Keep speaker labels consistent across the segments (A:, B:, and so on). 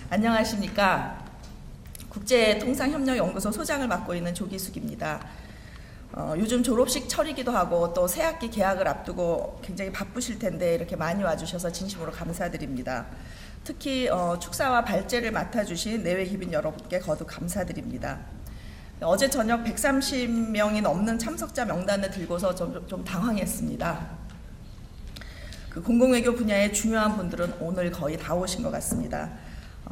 A: 안녕하십니까. 국제통상협력연구소 소장을 맡고 있는 조기숙입니다. 요즘 졸업식 철이기도 하고 또 새학기 개학을 앞두고 굉장히 바쁘실 텐데 이렇게 많이 와주셔서 진심으로 감사드립니다. 특히 축사와 발제를 맡아주신 내외 기빈 여러분께 거듭 감사드립니다. 어제 저녁 130명이 넘는 참석자 명단을 들고서 좀 당황했습니다. 그 공공외교 분야의 중요한 분들은 오늘 거의 다 오신 것 같습니다.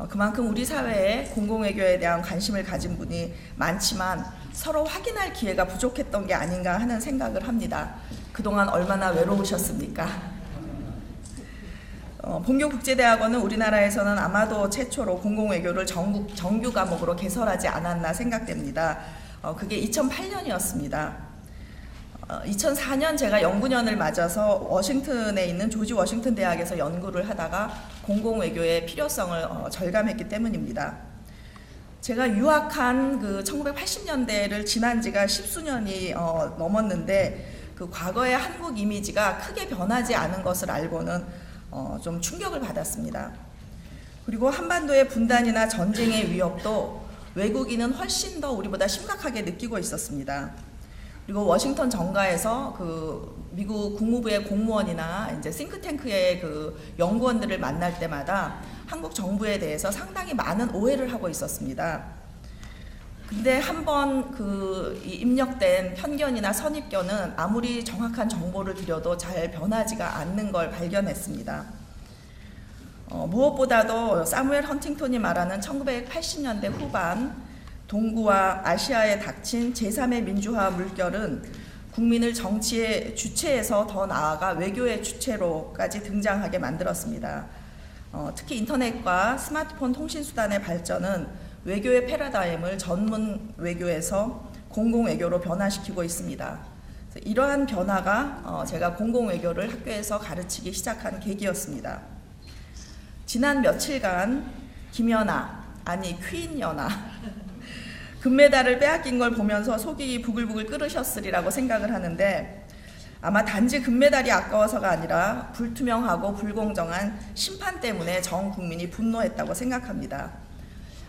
A: 그만큼 우리 사회에 공공외교에 대한 관심을 가진 분이 많지만 서로 확인할 기회가 부족했던 게 아닌가 하는 생각을 합니다. 그동안 얼마나 외로우셨습니까? 본교국제대학원은 우리나라에서는 아마도 최초로 공공외교를 정규 과목으로 개설하지 않았나 생각됩니다. 그게 2008년이었습니다. 2004년 제가 연구년을 맞아서 워싱턴에 있는 조지 워싱턴 대학에서 연구를 하다가 공공외교의 필요성을 절감했기 때문입니다. 제가 유학한 그 1980년대를 지난 지가 십수년이 넘었는데 그 과거의 한국 이미지가 크게 변하지 않은 것을 알고는 좀 충격을 받았습니다. 그리고 한반도의 분단이나 전쟁의 위협도 외국인은 훨씬 더 우리보다 심각하게 느끼고 있었습니다. 그리고 워싱턴 정가에서 그 미국 국무부의 공무원이나 이제 싱크탱크의 그 연구원들을 만날 때마다 한국 정부에 대해서 상당히 많은 오해를 하고 있었습니다. 근데 한번 그 입력된 편견이나 선입견은 아무리 정확한 정보를 드려도 잘 변하지가 않는 걸 발견했습니다. 무엇보다도 사무엘 헌팅턴이 말하는 1980년대 후반 동구와 아시아에 닥친 제3의 민주화 물결은 국민을 정치의 주체에서 더 나아가 외교의 주체로까지 등장하게 만들었습니다. 특히 인터넷과 스마트폰 통신수단의 발전은 외교의 패러다임을 전문 외교에서 공공외교로 변화시키고 있습니다. 이러한 변화가 제가 공공외교를 학교에서 가르치기 시작한 계기였습니다. 지난 며칠간 김연아, 아니 퀸연아 금메달을 빼앗긴 걸 보면서 속이 부글부글 끓으셨으리라고 생각을 하는데 아마 단지 금메달이 아까워서가 아니라 불투명하고 불공정한 심판 때문에 전 국민이 분노했다고 생각합니다.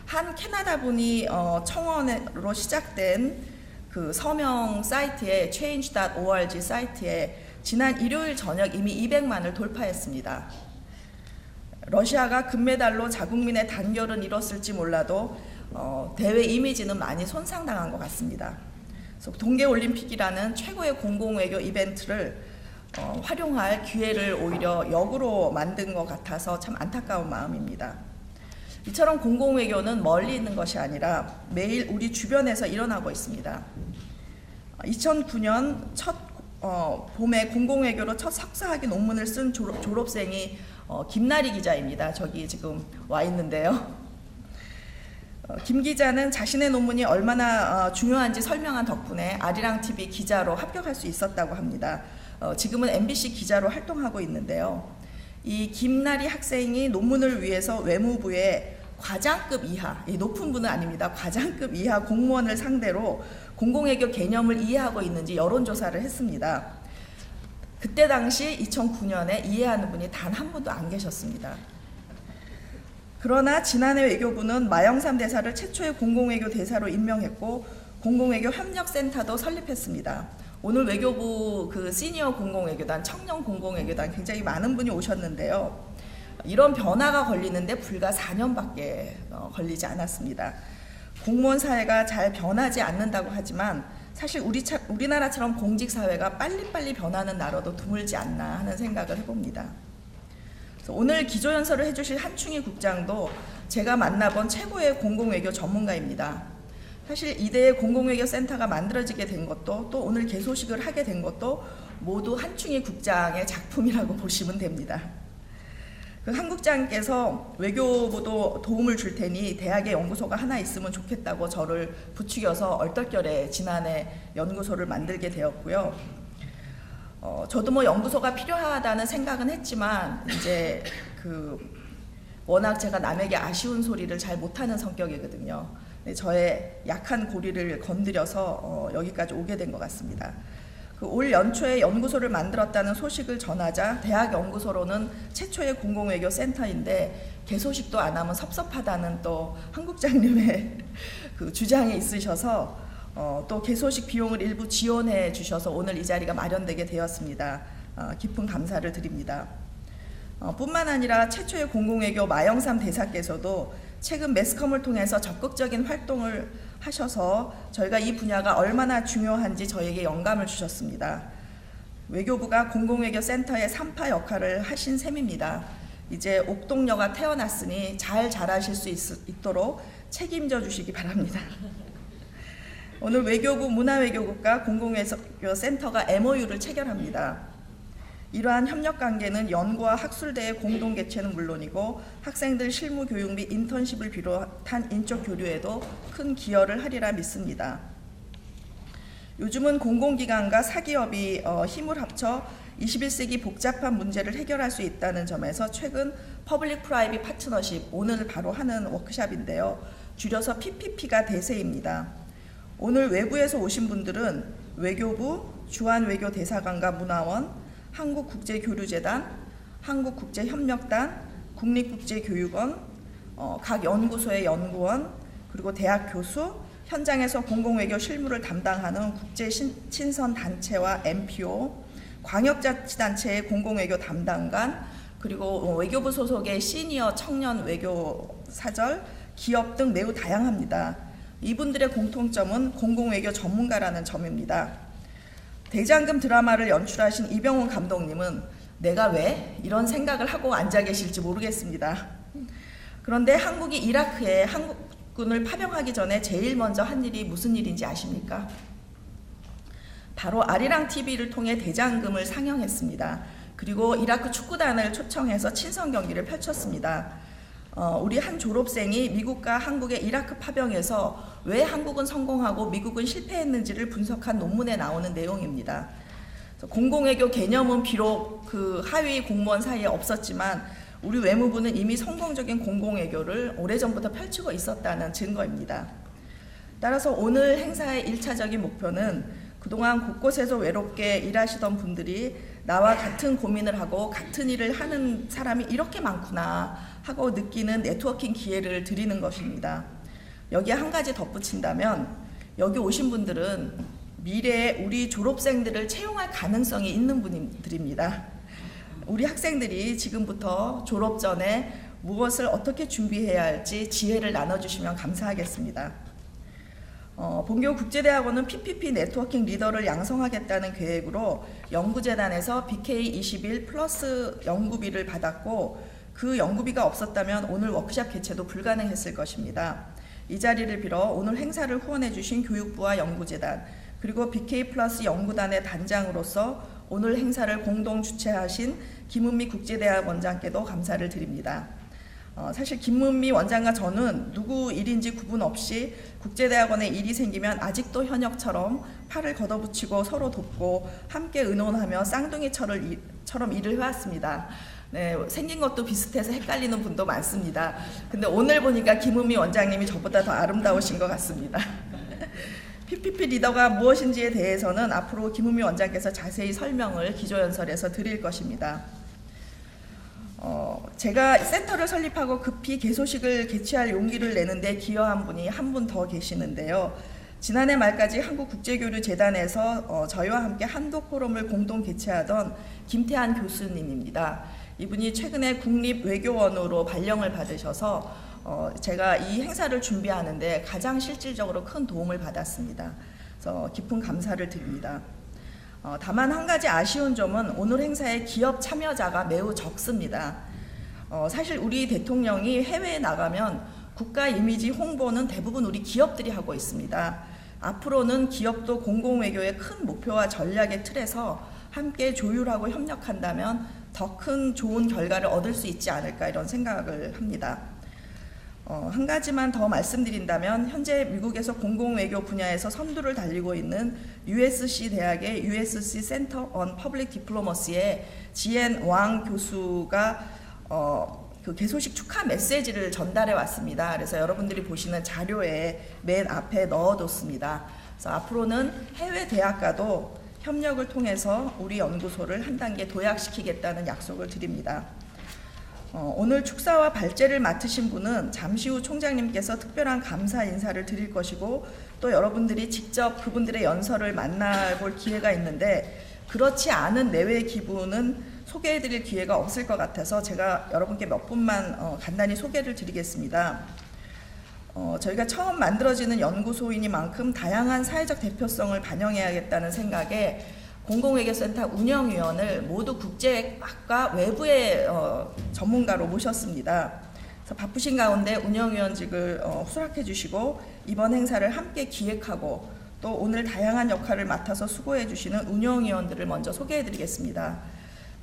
A: 한 캐나다 분이 청원으로 시작된 그 서명 사이트에 change.org 사이트에 지난 일요일 저녁 이미 200만을 돌파했습니다. 러시아가 금메달로 자국민의 단결은 이뤘을지 몰라도 대외 이미지는 많이 손상당한 것 같습니다. 그래서 동계올림픽이라는 최고의 공공외교 이벤트를 활용할 기회를 오히려 역으로 만든 것 같아서 참 안타까운 마음입니다. 이처럼 공공외교는 멀리 있는 것이 아니라 매일 우리 주변에서 일어나고 있습니다. 2009년 봄에 공공외교로 첫 석사학위 논문을 쓴 졸업생이 김나리 기자입니다. 저기 지금 와 있는데요. 김 기자는 자신의 논문이 얼마나 중요한지 설명한 덕분에 아리랑TV 기자로 합격할 수 있었다고 합니다. 지금은 MBC 기자로 활동하고 있는데요. 이 김나리 학생이 논문을 위해서 외무부에 과장급 이하, 높은 분은 아닙니다. 과장급 이하 공무원을 상대로 공공외교 개념을 이해하고 있는지 여론조사를 했습니다. 그때 당시 2009년에 이해하는 분이 단 한 분도 안 계셨습니다. 그러나 지난해 외교부는 마영삼 대사를 최초의 공공외교 대사로 임명했고 공공외교 협력센터도 설립했습니다. 오늘 외교부 그 시니어 공공외교단, 청년 공공외교단 굉장히 많은 분이 오셨는데요. 이런 변화가 걸리는데 불과 4년밖에 걸리지 않았습니다. 공무원 사회가 잘 변하지 않는다고 하지만 사실 우리나라처럼 공직사회가 빨리빨리 변하는 나라도 드물지 않나 하는 생각을 해봅니다. 오늘 기조연설을 해주실 한충희 국장도 제가 만나본 최고의 공공외교 전문가입니다. 사실 이대의 공공외교센터가 만들어지게 된 것도 또 오늘 개소식을 하게 된 것도 모두 한충희 국장의 작품이라고 보시면 됩니다. 그 한 국장께서 외교부도 도움을 줄 테니 대학에 연구소가 하나 있으면 좋겠다고 저를 부추겨서 얼떨결에 지난해 연구소를 만들게 되었고요. 저도 뭐 연구소가 필요하다는 생각은 했지만 이제 워낙 제가 남에게 아쉬운 소리를 잘 못하는 성격이거든요. 저의 약한 고리를 건드려서 여기까지 오게 된 것 같습니다. 올 연초에 연구소를 만들었다는 소식을 전하자 대학 연구소로는 최초의 공공외교 센터인데 개소식도 안 하면 섭섭하다는 또 한국장님의 그 주장이 있으셔서 또 개소식 비용을 일부 지원해 주셔서 오늘 이 자리가 마련되게 되었습니다. 깊은 감사를 드립니다. 뿐만 아니라 최초의 공공외교 마영삼 대사께서도 최근 매스컴을 통해서 적극적인 활동을 하셔서 저희가 이 분야가 얼마나 중요한지 저에게 영감을 주셨습니다. 외교부가 공공외교 센터의 3파 역할을 하신 셈입니다. 이제 옥동녀가 태어났으니 잘 자라실 수 있도록 책임져 주시기 바랍니다. 오늘 외교부 문화외교국과 공공외교 센터가 MOU를 체결합니다. 이러한 협력관계는 연구와 학술대의 공동 개최는 물론이고 학생들 실무 교육 및 인턴십을 비롯한 인적 교류에도 큰 기여를 하리라 믿습니다. 요즘은 공공기관과 사기업이 힘을 합쳐 21세기 복잡한 문제를 해결할 수 있다는 점에서 최근 퍼블릭 프라이빗 파트너십, 오늘 바로 하는 워크샵인데요. 줄여서 PPP가 대세입니다. 오늘 외부에서 오신 분들은 외교부, 주한외교대사관과 문화원, 한국국제교류재단, 한국국제협력단, 국립국제교육원, 각 연구소의 연구원, 그리고 대학 교수, 현장에서 공공외교 실무를 담당하는 국제친선단체와 MPO, 광역자치단체의 공공외교 담당관, 그리고 외교부 소속의 시니어 청년 외교사절, 기업 등 매우 다양합니다. 이분들의 공통점은 공공외교 전문가라는 점입니다. 대장금 드라마를 연출하신 이병훈 감독님은 내가 왜 이런 생각을 하고 앉아 계실지 모르겠습니다. 그런데 한국이 이라크에 한국군을 파병하기 전에 제일 먼저 한 일이 무슨 일인지 아십니까? 바로 아리랑 TV를 통해 대장금을 상영했습니다. 그리고 이라크 축구단을 초청해서 친선 경기를 펼쳤습니다. 우리 한 졸업생이 미국과 한국의 이라크 파병에서 왜 한국은 성공하고 미국은 실패했는지를 분석한 논문에 나오는 내용입니다. 공공외교 개념은 비록 그 하위 공무원 사이에 없었지만 우리 외무부는 이미 성공적인 공공외교를 오래전부터 펼치고 있었다는 증거입니다. 따라서 오늘 행사의 1차적인 목표는 그동안 곳곳에서 외롭게 일하시던 분들이 나와 같은 고민을 하고 같은 일을 하는 사람이 이렇게 많구나 하고 느끼는 네트워킹 기회를 드리는 것입니다. 여기에 한 가지 덧붙인다면 여기 오신 분들은 미래에 우리 졸업생들을 채용할 가능성이 있는 분들입니다. 우리 학생들이 지금부터 졸업 전에 무엇을 어떻게 준비해야 할지 지혜를 나눠주시면 감사하겠습니다. 본교 국제대학원은 PPP 네트워킹 리더를 양성하겠다는 계획으로 연구재단에서 BK21 플러스 연구비를 받았고 그 연구비가 없었다면 오늘 워크샵 개최도 불가능했을 것입니다. 이 자리를 빌어 오늘 행사를 후원해 주신 교육부와 연구재단 그리고 BK 플러스 연구단의 단장으로서 오늘 행사를 공동 주최하신 김은미 국제대학 원장께도 감사를 드립니다. 사실 김문미 원장과 저는 누구 일인지 구분 없이 국제대학원에 일이 생기면 아직도 현역처럼 팔을 걷어붙이고 서로 돕고 함께 의논하며 쌍둥이처럼 일을 해왔습니다. 네, 생긴 것도 비슷해서 헷갈리는 분도 많습니다. 근데 오늘 보니까 김은미 원장님이 저보다 더 아름다우신 것 같습니다. PPP 리더가 무엇인지에 대해서는 앞으로 김은미 원장께서 자세히 설명을 기조연설에서 드릴 것입니다. 제가 센터를 설립하고 급히 개소식을 개최할 용기를 내는데 기여한 분이 한 분 더 계시는데요. 지난해 말까지 한국국제교류재단에서 저희와 함께 한독 포럼을 공동 개최하던 김태한 교수님입니다. 이분이 최근에 국립외교원으로 발령을 받으셔서 제가 이 행사를 준비하는데 가장 실질적으로 큰 도움을 받았습니다. 그래서 깊은 감사를 드립니다. 다만 한 가지 아쉬운 점은 오늘 행사에 기업 참여자가 매우 적습니다. 사실 우리 대통령이 해외에 나가면 국가 이미지 홍보는 대부분 우리 기업들이 하고 있습니다. 앞으로는 기업도 공공외교의 큰 목표와 전략의 틀에서 함께 조율하고 협력한다면 더 큰 좋은 결과를 얻을 수 있지 않을까 이런 생각을 합니다. 한 가지만 더 말씀드린다면 현재 미국에서 공공외교 분야에서 선두를 달리고 있는 USC 대학의 USC Center on Public Diplomacy의 지엔 왕 교수가 그 개소식 축하 메시지를 전달해 왔습니다. 그래서 여러분들이 보시는 자료에 맨 앞에 넣어뒀습니다. 그래서 앞으로는 해외 대학가도 협력을 통해서 우리 연구소를 한 단계 도약시키겠다는 약속을 드립니다. 오늘 축사와 발제를 맡으신 분은 잠시 후 총장님께서 특별한 감사 인사를 드릴 것이고 또 여러분들이 직접 그분들의 연설을 만나볼 기회가 있는데 그렇지 않은 내외 기부는 소개해드릴 기회가 없을 것 같아서 제가 여러분께 몇 분만 간단히 소개를 드리겠습니다. 저희가 처음 만들어지는 연구소이니만큼 다양한 사회적 대표성을 반영해야겠다는 생각에 공공외교센터 운영위원을 모두 국제학과 외부의 전문가로 모셨습니다. 그래서 바쁘신 가운데 운영위원직을 수락해 주시고 이번 행사를 함께 기획하고 또 오늘 다양한 역할을 맡아서 수고해 주시는 운영위원들을 먼저 소개해 드리겠습니다.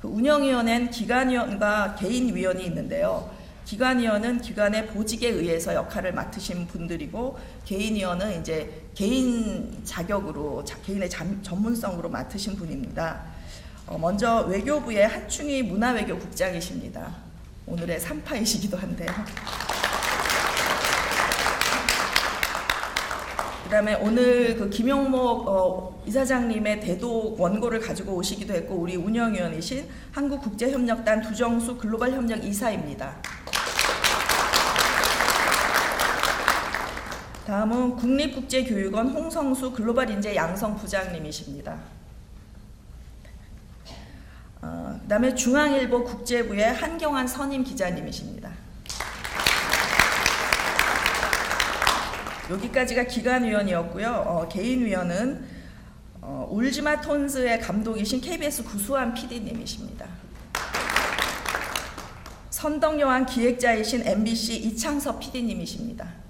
A: 그 운영위원회는 기관위원과 개인위원이 있는데요. 기관위원은 기관의 보직에 의해서 역할을 맡으신 분들이고 개인위원은 이제 개인 자격으로 개인의 전문성으로 맡으신 분입니다. 먼저 외교부의 한충희 문화외교국장이십니다. 오늘의 3파이시기도 한데요. 그다음에 오늘 그 김용목 이사장님의 대독 원고를 가지고 오시기도 했고 우리 운영위원이신 한국국제협력단 두정수 글로벌협력 이사입니다. 다음은 국립국제교육원 홍성수 글로벌인재 양성부장님이십니다. 그다음에 중앙일보 국제부의 한경환 선임 기자님이십니다. 여기까지가 기관위원이었고요. 개인위원은 울지마 톤즈의 감독이신 KBS 구수한 PD님이십니다. 선덕여왕 기획자이신 MBC 이창섭 PD님이십니다.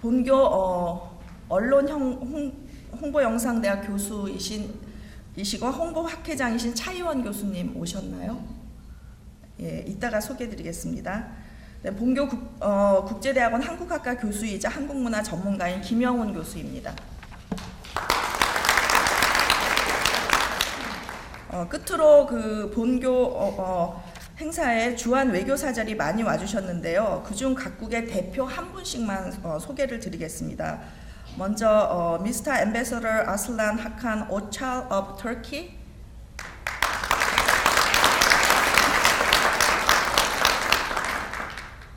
A: 본교 언론 홍보영상대학 교수이시고 홍보학회장이신 차이원 교수님 오셨나요? 예, 이따가 소개해드리겠습니다. 네, 본교 국제대학원 한국학과 교수이자 한국문화 전문가인 김영훈 교수입니다. 끝으로 그 본교 행사에 주한 외교사절이 많이 와주셨는데요. 그중 각국의 대표 한 분씩만 소개를 드리겠습니다. 먼저 Mr. Ambassador Aslan Hakan Oçal of Turkey.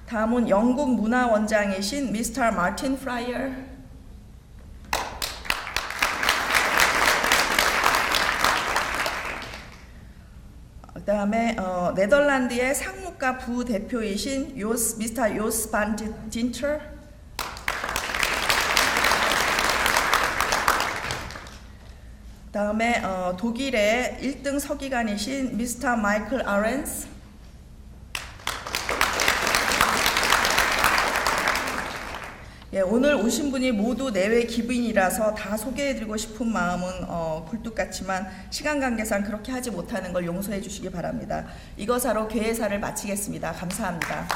A: 다음은 영국 문화원장이신 Mr. Martin Fryer. 그다음에 네덜란드의 상무과 부대표이신 Mr. Jos van Dinter. 다음에 독일의 1등 서기관이신 Mr. Michael Arens. 예, 오늘 오신 분이 모두 내외 기부인이라서 다 소개해드리고 싶은 마음은 굴뚝 같지만 시간 관계상 그렇게 하지 못하는 걸 용서해 주시기 바랍니다. 이것으로 개회사를 마치겠습니다. 감사합니다.